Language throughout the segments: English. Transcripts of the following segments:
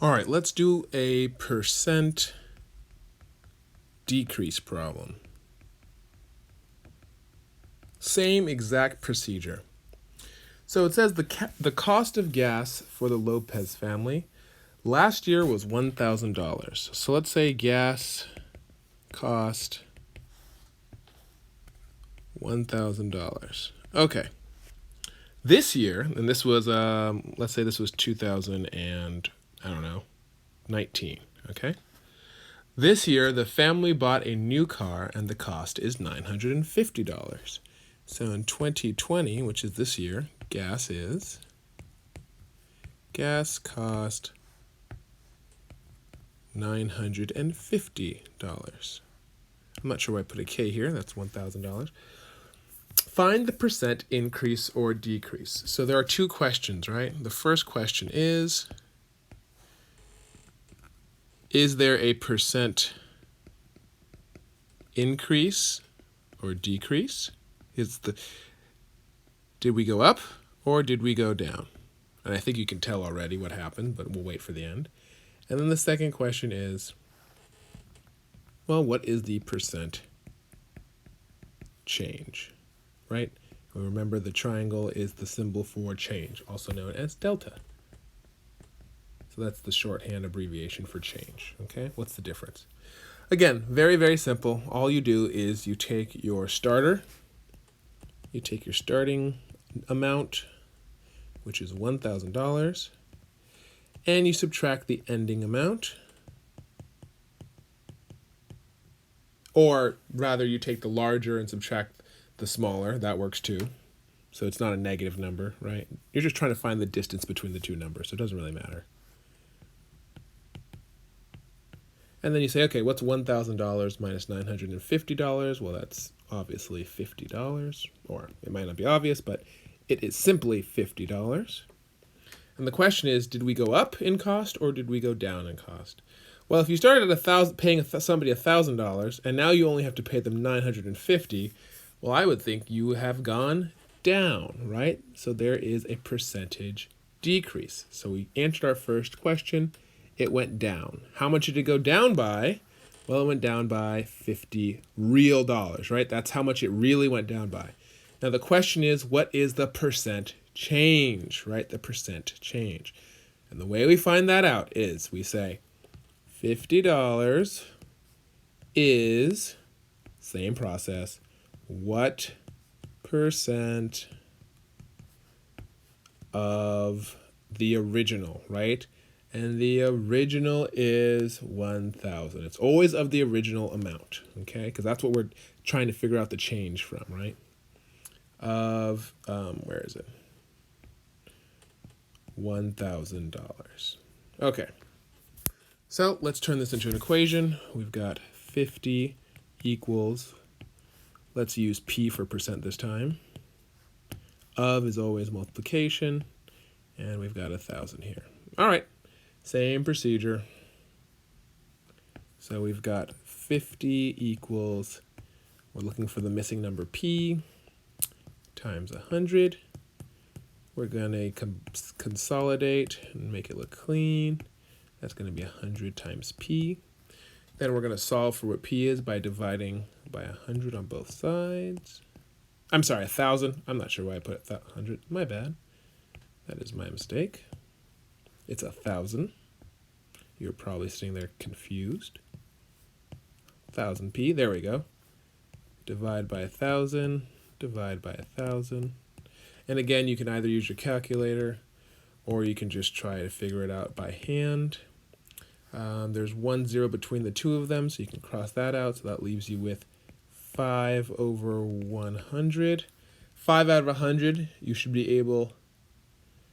All right, let's do a percent decrease problem. Same exact procedure. So it says the cost of gas for the Lopez family last year was $1,000. So let's say gas cost $1,000. Okay. This year, and this was let's say this was 2000 and I don't know, 19. Okay. This year, the family bought a new car and the cost is $950. So in 2020, which is this year, gas cost $950. I'm not sure why I put a K here. That's $1,000. Find the percent increase or decrease. So there are two questions, right? The first question is there a percent increase or decrease? Did we go up or did we go down? And I think you can tell already what happened, but we'll wait for the end. And then the second question is, well, what is the percent change, right? Remember, the triangle is the symbol for change, also known as delta. So that's the shorthand abbreviation for change, okay? What's the difference? Again, very, very simple. All you do is you take your starting amount, which is $1,000, and you subtract the ending amount. Or rather, you take the larger and subtract the smaller. That works too. So it's not a negative number, right? You're just trying to find the distance between the two numbers, so it doesn't really matter. And then you say, okay, what's $1,000 minus $950? Well, that's obviously $50, or it might not be obvious, but it is simply $50. And the question is, did we go up in cost or did we go down in cost? Well, if you started at paying somebody $1,000 and now you only have to pay them $950, well, I would think you have gone down, right? So there is a percentage decrease. So we answered our first question. It went down. How much did it go down by? Well, it went down by $50 real dollars, right? That's how much it really went down by. Now the question is, what is the percent change, right? The percent change. And the way we find that out is we say $50 is, same process, what percent of the original, right? And the original is 1,000. It's always of the original amount, okay? Because that's what we're trying to figure out the change from, right? Of, where is it? $1,000. Okay. So let's turn this into an equation. We've got 50 equals, let's use P for percent this time. Of is always multiplication, and we've got 1,000 here. All right, same procedure. So we've got 50 equals, we're looking for the missing number P, times 100. We're going to consolidate and make it look clean. That's going to be 100 times P. Then we're going to solve for what P is by dividing by 100 on both sides. I'm sorry, 1,000. I'm not sure why I put 100. My bad. That is my mistake. It's 1,000. You're probably sitting there confused. 1,000 P. There we go. Divide by 1,000. Divide by 1,000. And again, you can either use your calculator or you can just try to figure it out by hand. There's 1 0 between the two of them, so you can cross that out. So that leaves you with 5 over 100. 5 out of 100 you should be able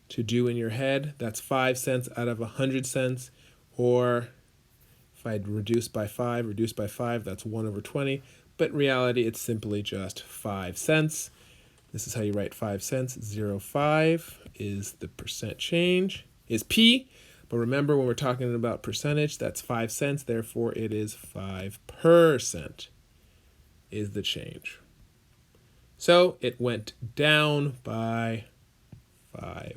to do in your head. That's 5 cents out of 100 cents. Or if I'd reduce by 5, that's 1 over 20. But in reality, it's simply just 5 cents. This is how you write 5 cents. 0.5 is the percent change, is P. But remember, when we're talking about percentage, that's 5 cents. Therefore, it is 5% is the change. So it went down by 5%.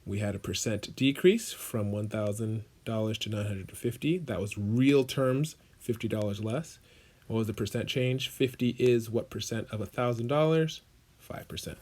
We had a percent decrease from $1,000 to $950. That was real terms, $50 less. What was the percent change? 50 is what percent of $1,000? 5%.